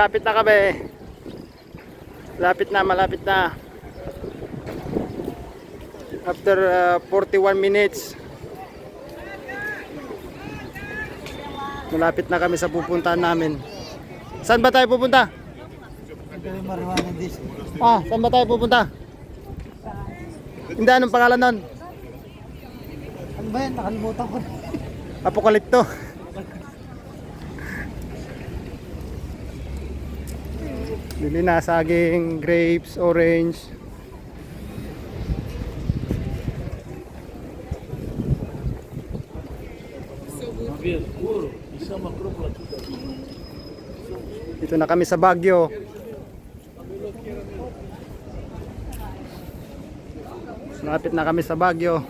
Malapit na kami. Malapit na. After 41 minutes. Malapit na kami sa pupuntahan namin. Saan ba tayo pupunta? Saan ba tayo pupunta? Hindi, anong pangalan nun? Ano ba yan? Nakalimutan ko. Apokalipto. Bili na saging, grapes, orange. Dito na kami sa Baguio. Malapit na kami sa Baguio.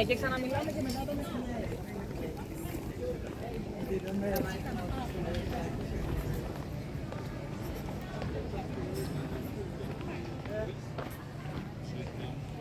नहीं एक सारा मिला लेकिन मैं